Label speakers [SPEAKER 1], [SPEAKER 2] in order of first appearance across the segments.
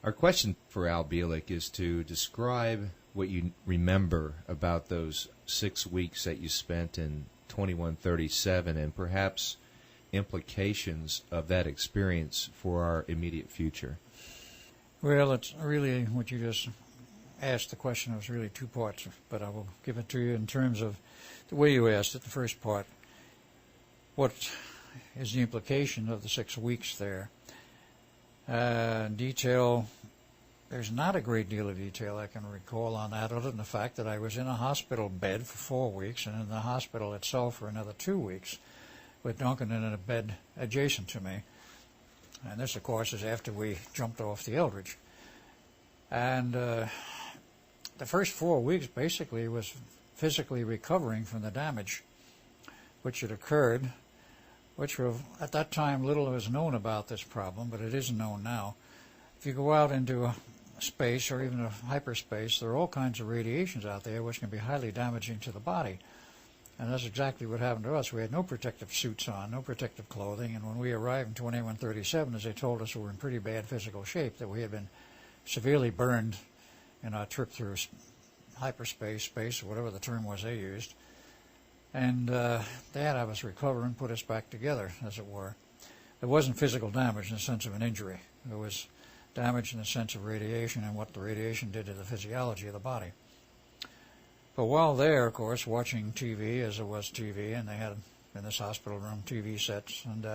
[SPEAKER 1] Our question for Al Bielek is to describe what you remember about those 6 weeks that you spent in 2137 and perhaps implications of that experience for our immediate future.
[SPEAKER 2] Well, it's really what you just asked. The question was really two parts, but I will give it to you in terms of the way you asked it, the first part. What is the implication of the 6 weeks there? Detail, there's not a great deal of detail I can recall on that, other than the fact that I was in a hospital bed for 4 weeks and in the hospital itself for another 2 weeks, with Duncan in a bed adjacent to me. And this, of course, is after we jumped off the Eldridge. And the first 4 weeks basically was physically recovering from the damage which had occurred, which were, at that time, little was known about this problem, but it is known now. If you go out into space or even a hyperspace, there are all kinds of radiations out there which can be highly damaging to the body. And that's exactly what happened to us. We had no protective suits on, no protective clothing, and when we arrived in 2137, as they told us, we were in pretty bad physical shape, that we had been severely burned in our trip through hyperspace, space, or whatever the term was they used. And they had to have us recover and put us back together, as it were. There wasn't physical damage in the sense of an injury. There was damage in the sense of radiation and what the radiation did to the physiology of the body. But while there, of course, watching TV, as it was TV, and they had in this hospital room TV sets, and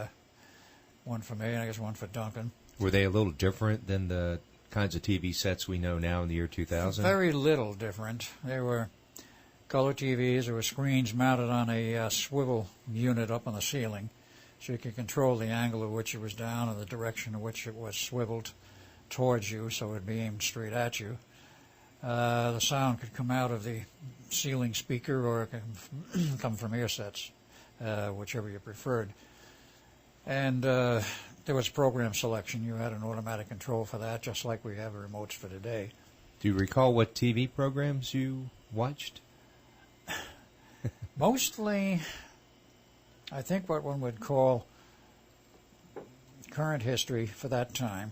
[SPEAKER 2] one for me and I guess one for Duncan.
[SPEAKER 1] Were they a little different than the kinds of TV sets we know now in the year 2000?
[SPEAKER 2] Very little different. They were color TVs. There were screens mounted on a swivel unit up on the ceiling, so you could control the angle at which it was down and the direction in which it was swiveled towards you, so it would be aimed straight at you. The sound could come out of the ceiling speaker or it could come from ear sets, whichever you preferred. And there was program selection. You had an automatic control for that, just like we have remotes for today.
[SPEAKER 1] Do you recall what TV programs you watched?
[SPEAKER 2] Mostly, I think what one would call current history for that time.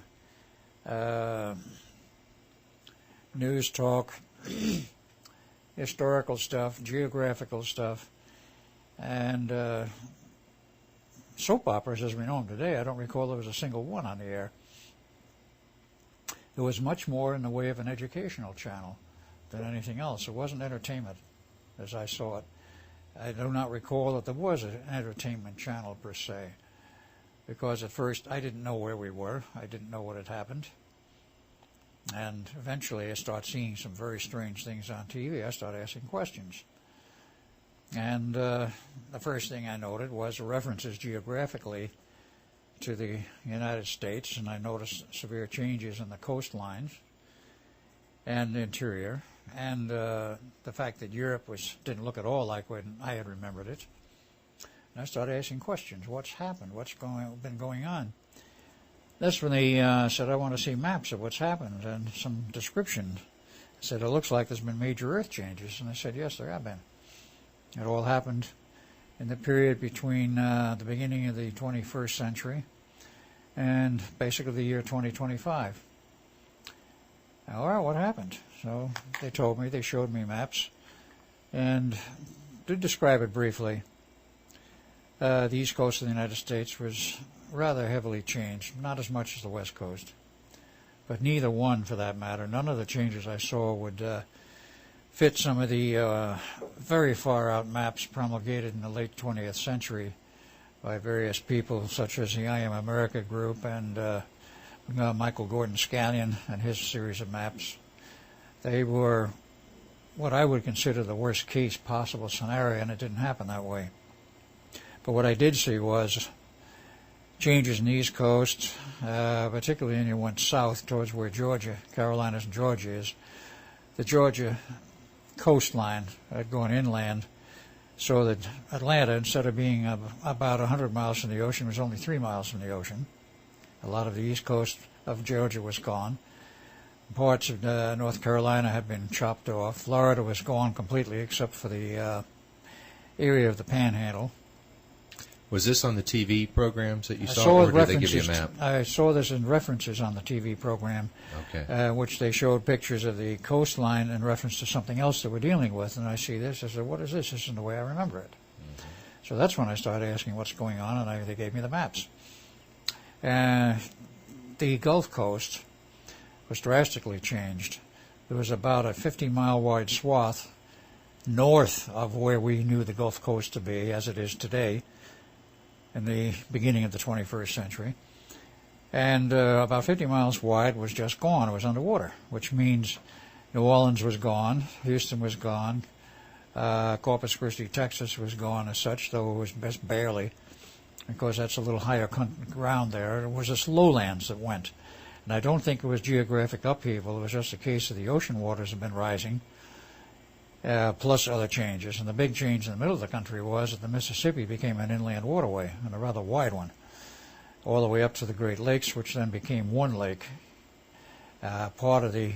[SPEAKER 2] News talk, historical stuff, geographical stuff, and soap operas as we know them today. I don't recall there was a single one on the air. There was much more in the way of an educational channel than anything else. It wasn't entertainment as I saw it. I do not recall that there was an entertainment channel per se, because at first I didn't know where we were. I didn't know what had happened. And eventually I started seeing some very strange things on TV. I started asking questions. And the first thing I noted was references geographically to the United States, and I noticed severe changes in the coastlines and the interior, and the fact that Europe didn't look at all like when I had remembered it. And I started asking questions. What's happened? What's been going on? That's when they said, I want to see maps of what's happened and some description. I said, it looks like there's been major earth changes. And I said, yes, there have been. It all happened in the period between the beginning of the 21st century and basically the year 2025. All right, what happened? So they told me, they showed me maps, and to describe it briefly, the east coast of the United States was rather heavily changed, not as much as the west coast, but neither one for that matter. None of the changes I saw would fit some of the very far out maps promulgated in the late 20th century by various people such as the I Am America group and Michael Gordon Scallion and his series of maps. They were what I would consider the worst case possible scenario, and it didn't happen that way. But what I did see was changes in the East Coast, particularly when you went south towards where Georgia, Carolinas and Georgia is. The Georgia coastline had gone inland, so that Atlanta, instead of being about 100 miles from the ocean, was only 3 miles from the ocean. A lot of the east coast of Georgia was gone. Parts of North Carolina had been chopped off. Florida was gone completely except for the area of the Panhandle.
[SPEAKER 1] Was this on the TV programs that you
[SPEAKER 2] I
[SPEAKER 1] saw,
[SPEAKER 2] saw
[SPEAKER 1] or did they give you a map?
[SPEAKER 2] I saw this in references on the TV program, which they showed pictures of the coastline in reference to something else that we're dealing with. And I see this. I said, what is this? This isn't the way I remember it. Mm-hmm. So that's when I started asking what's going on, and they gave me the maps. The Gulf Coast was drastically changed. There was about a 50-mile wide swath north of where we knew the Gulf Coast to be, as it is today, in the beginning of the 21st century. And about 50 miles wide was just gone. It was underwater, which means New Orleans was gone, Houston was gone, Corpus Christi, Texas was gone as such, though it was just barely, because that's a little higher ground there. It was just lowlands that went. And I don't think it was geographic upheaval. It was just a case of the ocean waters have been rising, plus other changes. And the big change in the middle of the country was that the Mississippi became an inland waterway, and a rather wide one, all the way up to the Great Lakes, which then became one lake. Part of the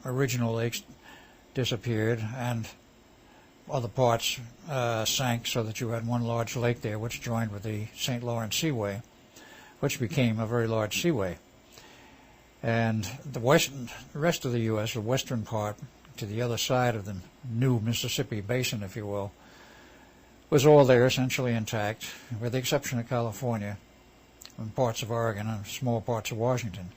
[SPEAKER 2] original lakes disappeared, and other parts sank so that you had one large lake there, which joined with the St. Lawrence Seaway, which became a very large seaway. And the rest of the U.S., the western part, to the other side of the new Mississippi Basin, if you will, was all there essentially intact, with the exception of California and parts of Oregon and small parts of Washington.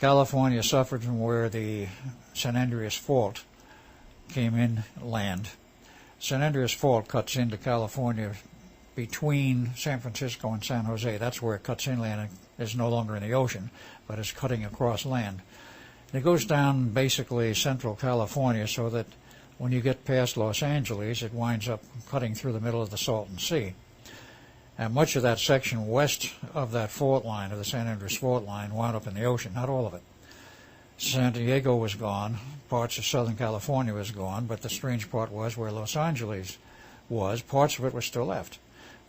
[SPEAKER 2] California suffered from where the San Andreas Fault came inland. San Andreas Fault cuts into California between San Francisco and San Jose. That's where it cuts inland and is no longer in the ocean, but is cutting across land. It goes down basically central California, so that when you get past Los Angeles, it winds up cutting through the middle of the Salton Sea. And much of that section west of that fault line, of the San Andreas Fault line, wound up in the ocean, not all of it. San Diego was gone, parts of Southern California was gone, but the strange part was where Los Angeles was, parts of it were still left.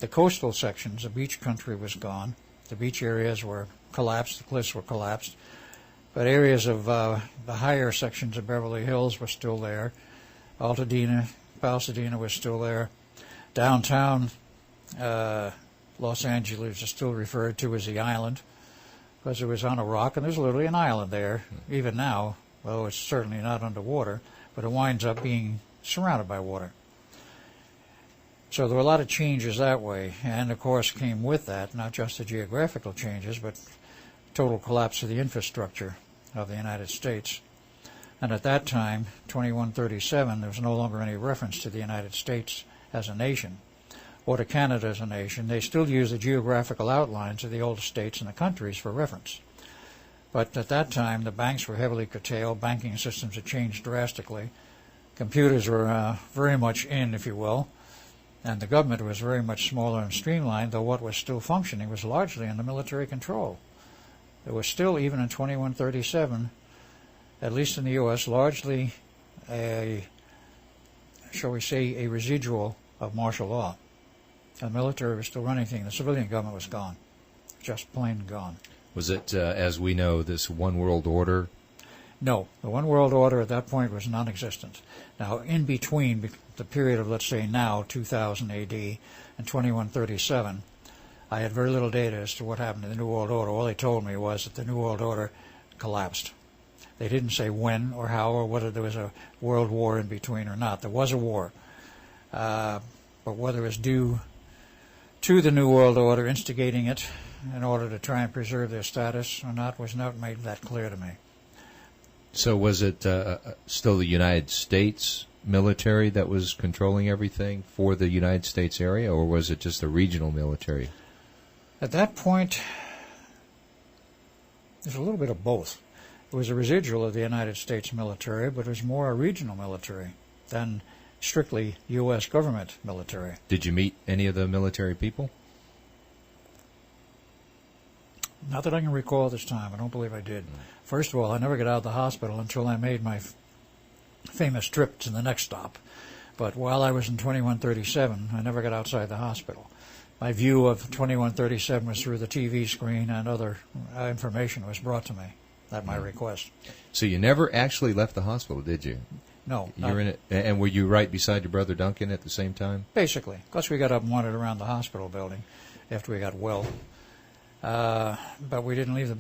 [SPEAKER 2] The coastal sections, the beach country was gone. The beach areas were collapsed, the cliffs were collapsed. But areas of the higher sections of Beverly Hills were still there. Altadena, Pasadena was still there. Downtown Los Angeles is still referred to as the island, because it was on a rock, and there's literally an island there, even now, though it's certainly not underwater, but it winds up being surrounded by water. So there were a lot of changes that way, and of course came with that, not just the geographical changes, but total collapse of the infrastructure of the United States. And at that time, 2137, there was no longer any reference to the United States as a nation, or to Canada as a nation. They still use the geographical outlines of the old states and the countries for reference. But at that time, the banks were heavily curtailed. Banking systems had changed drastically. Computers were very much in, if you will, and the government was very much smaller and streamlined, though what was still functioning was largely under military control. There was still, even in 2137, at least in the U.S., largely shall we say, a residual of martial law. The military was still running things. The civilian government was gone, just plain gone.
[SPEAKER 1] Was it, as we know, this one world order?
[SPEAKER 2] No, the one world order at that point was non-existent. Now, in between the period of, let's say now, 2000 AD and 2137, I had very little data as to what happened to the New World Order. All they told me was that the New World Order collapsed. They didn't say when or how or whether there was a world war in between or not. There was a war. But whether it was due to the New World Order instigating it in order to try and preserve their status or not was not made that clear to me.
[SPEAKER 1] So was it still the United States military that was controlling everything for the United States area, or was it just the regional military?
[SPEAKER 2] At that point, there's a little bit of both. It was a residual of the United States military, but it was more a regional military than strictly U.S. government military.
[SPEAKER 1] Did you meet any of the military people?
[SPEAKER 2] Not that I can recall this time. I don't believe I did. First of all, I never got out of the hospital until I made my famous trip to the next stop. But while I was in 2137, I never got outside the hospital. My view of 2137 was through the TV screen, and other information was brought to me at my request.
[SPEAKER 1] So you never actually left the hospital, did you?
[SPEAKER 2] No.
[SPEAKER 1] You're in it, and were you right beside your brother Duncan at the same time?
[SPEAKER 2] Basically. Plus, we got up and wandered around the hospital building after we got well. But we didn't leave the